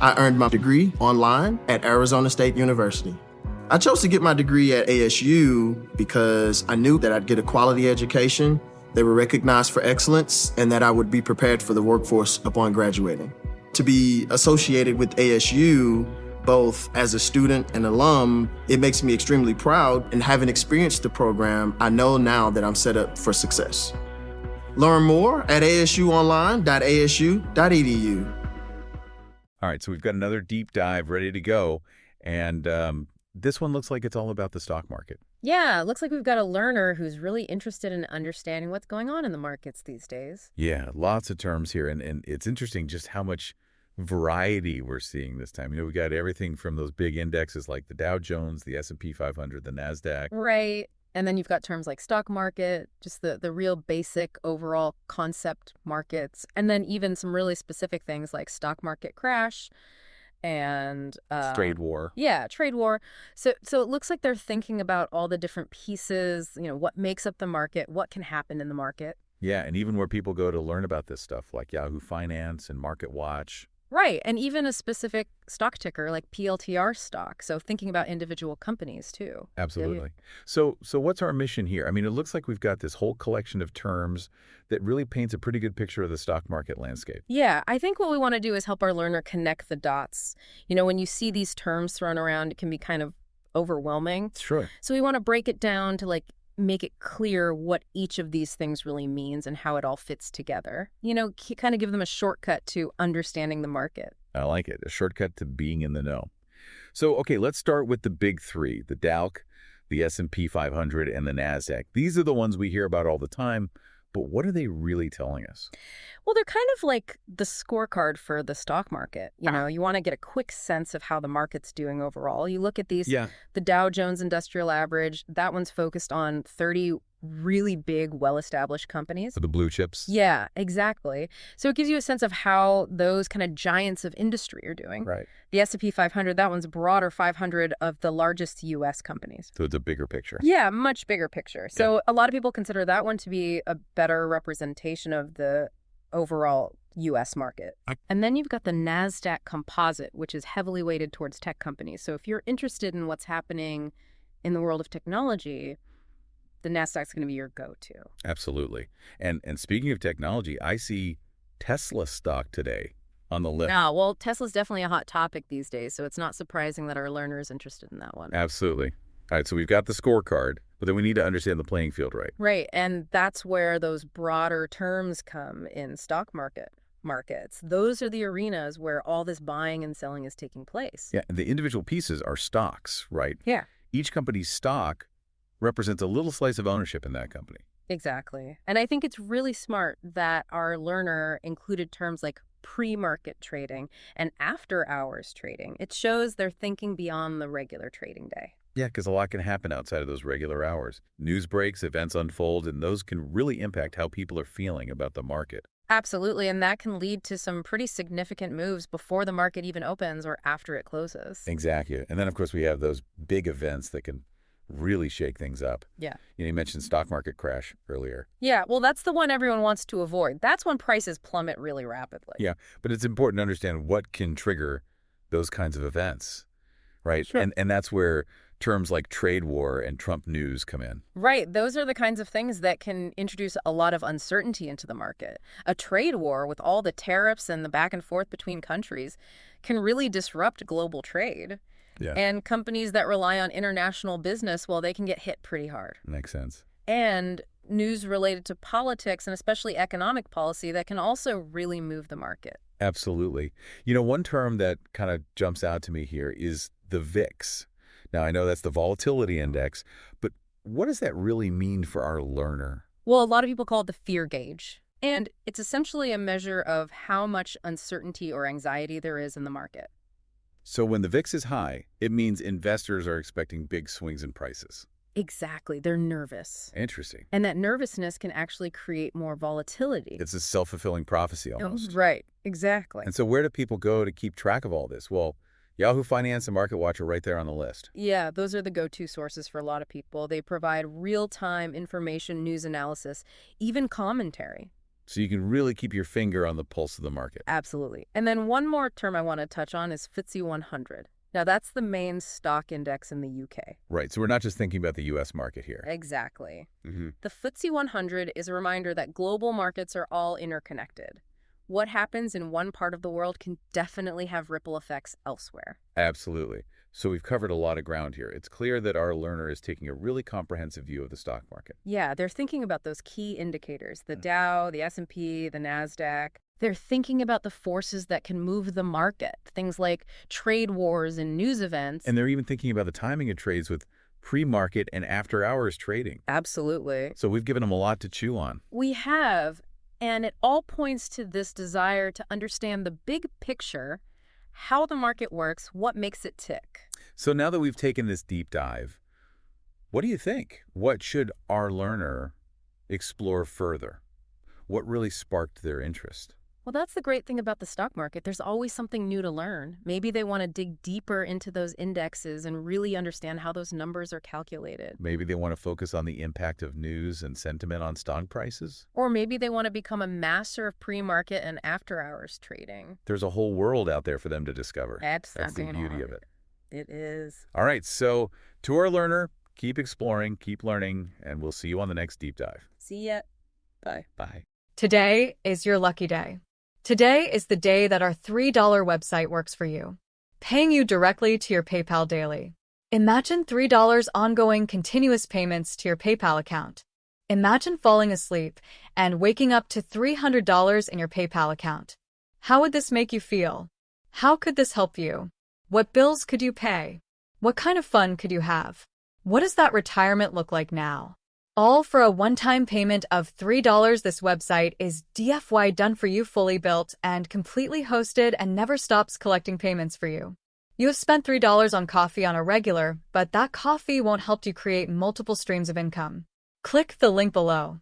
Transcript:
I earned my degree online at Arizona State University. I chose to get my degree at ASU because I knew that I'd get a quality education, they were recognized for excellence, and that I would be prepared for the workforce upon graduating. To be associated with ASU, both as a student and alum, it makes me extremely proud, and having experienced the program, I know now that I'm set up for success. Learn more at asuonline.asu.edu. All right, so we've got another deep dive ready to go, and this one looks like it's all about the stock market. Yeah, it looks like we've got a learner who's really interested in understanding what's going on in the markets these days. Yeah, lots of terms here, and it's interesting just how much variety we're seeing this time. We got everything from those big indexes like the Dow Jones, the S&P 500, the NASDAQ. Right. And then you've got terms like stock market, just the real basic overall concept markets, and then even some really specific things like stock market crash and Trade war. Yeah, trade war. So it looks like they're thinking about all the different pieces, what makes up the market, what can happen in the market. Yeah, and even where people go to learn about this stuff, like Yahoo Finance and Market Watch. Right, and even a specific stock ticker like PLTR stock. So thinking about individual companies too. Absolutely. So what's our mission here? I mean, it looks like we've got this whole collection of terms that really paints a pretty good picture of the stock market landscape. Yeah, I think what we want to do is help our learner connect the dots. When you see these terms thrown around, it can be kind of overwhelming. Sure. So we want to break it down to make it clear what each of these things really means and how it all fits together. Kind of give them a shortcut to understanding the market. I like it. A shortcut to being in the know. So, okay, let's start with the big three, the Dow, the S&P 500, and the NASDAQ. These are the ones we hear about all the time, but what are they really telling us? Well, they're kind of like the scorecard for the stock market. You want to get a quick sense of how the market's doing overall. You look at these, the Dow Jones Industrial Average, that one's focused on 30 really big, well-established companies. For the blue chips? Yeah, exactly. So it gives you a sense of how those kind of giants of industry are doing. Right. The S&P 500, that one's broader 500 of the largest U.S. companies. So it's a bigger picture. Yeah, much bigger picture. So a lot of people consider that one to be a better representation of the overall U.S. market. And then you've got the NASDAQ Composite, which is heavily weighted towards tech companies. So if you're interested in what's happening in the world of technology, the NASDAQ's going to be your go-to. Absolutely. And speaking of technology, I see Tesla stock today on the list. Yeah, well, Tesla's definitely a hot topic these days, so it's not surprising that our learner is interested in that one. Absolutely. All right, so we've got the scorecard, but then we need to understand the playing field, right? Right, and that's where those broader terms come in stock markets. Those are the arenas where all this buying and selling is taking place. Yeah, and the individual pieces are stocks, right? Yeah. Each company's stock represents a little slice of ownership in that company. Exactly. And I think it's really smart that our learner included terms like pre-market trading and after-hours trading. It shows they're thinking beyond the regular trading day. Yeah, because a lot can happen outside of those regular hours. News breaks, events unfold, and those can really impact how people are feeling about the market. Absolutely, and that can lead to some pretty significant moves before the market even opens or after it closes. Exactly. And then, of course, we have those big events that can really shake things up. Yeah. You mentioned stock market crash earlier. Yeah, well, that's the one everyone wants to avoid. That's when prices plummet really rapidly. Yeah, but it's important to understand what can trigger those kinds of events, right? Sure. And that's where terms like trade war and Trump news come in. Right. Those are the kinds of things that can introduce a lot of uncertainty into the market. A trade war with all the tariffs and the back and forth between countries can really disrupt global trade. Yeah. And companies that rely on international business, well, they can get hit pretty hard. Makes sense. And news related to politics and especially economic policy that can also really move the market. Absolutely. One term that kind of jumps out to me here is the VIX. Now, I know that's the volatility index, but what does that really mean for our learner? Well, a lot of people call it the fear gauge. And it's essentially a measure of how much uncertainty or anxiety there is in the market. So when the VIX is high, it means investors are expecting big swings in prices. Exactly. They're nervous. Interesting. And that nervousness can actually create more volatility. It's a self-fulfilling prophecy almost. Right. Exactly. And so where do people go to keep track of all this? Well, Yahoo Finance and Market Watch are right there on the list. Yeah, those are the go-to sources for a lot of people. They provide real-time information, news analysis, even commentary. So you can really keep your finger on the pulse of the market. Absolutely. And then one more term I want to touch on is FTSE 100. Now, that's the main stock index in the UK. Right. So we're not just thinking about the U.S. market here. Exactly. Mm-hmm. The FTSE 100 is a reminder that global markets are all interconnected. What happens in one part of the world can definitely have ripple effects elsewhere. Absolutely. So we've covered a lot of ground here. It's clear that our learner is taking a really comprehensive view of the stock market. Yeah, they're thinking about those key indicators, the Dow, the S&P, the NASDAQ. They're thinking about the forces that can move the market, things like trade wars and news events. And they're even thinking about the timing of trades with pre-market and after-hours trading. Absolutely. So we've given them a lot to chew on. We have, and it all points to this desire to understand the big picture, how the market works, what makes it tick. So now that we've taken this deep dive, what do you think? What should our learner explore further? What really sparked their interest? Well, that's the great thing about the stock market. There's always something new to learn. Maybe they want to dig deeper into those indexes and really understand how those numbers are calculated. Maybe they want to focus on the impact of news and sentiment on stock prices. Or maybe they want to become a master of pre-market and after-hours trading. There's a whole world out there for them to discover. That's the beauty of it. It is. All right, so to our learner, keep exploring, keep learning, and we'll see you on the next deep dive. See ya. Bye. Bye. Today is your lucky day. Today is the day that our $3 website works for you, paying you directly to your PayPal daily. Imagine $3 ongoing continuous payments to your PayPal account. Imagine falling asleep and waking up to $300 in your PayPal account. How would this make you feel? How could this help you? What bills could you pay? What kind of fun could you have? What does that retirement look like now? All for a one-time payment of $3. This website is DFY done for you, fully built and completely hosted, and never stops collecting payments for you. You have spent $3 on coffee on a regular, but that coffee won't help you create multiple streams of income. Click the link below.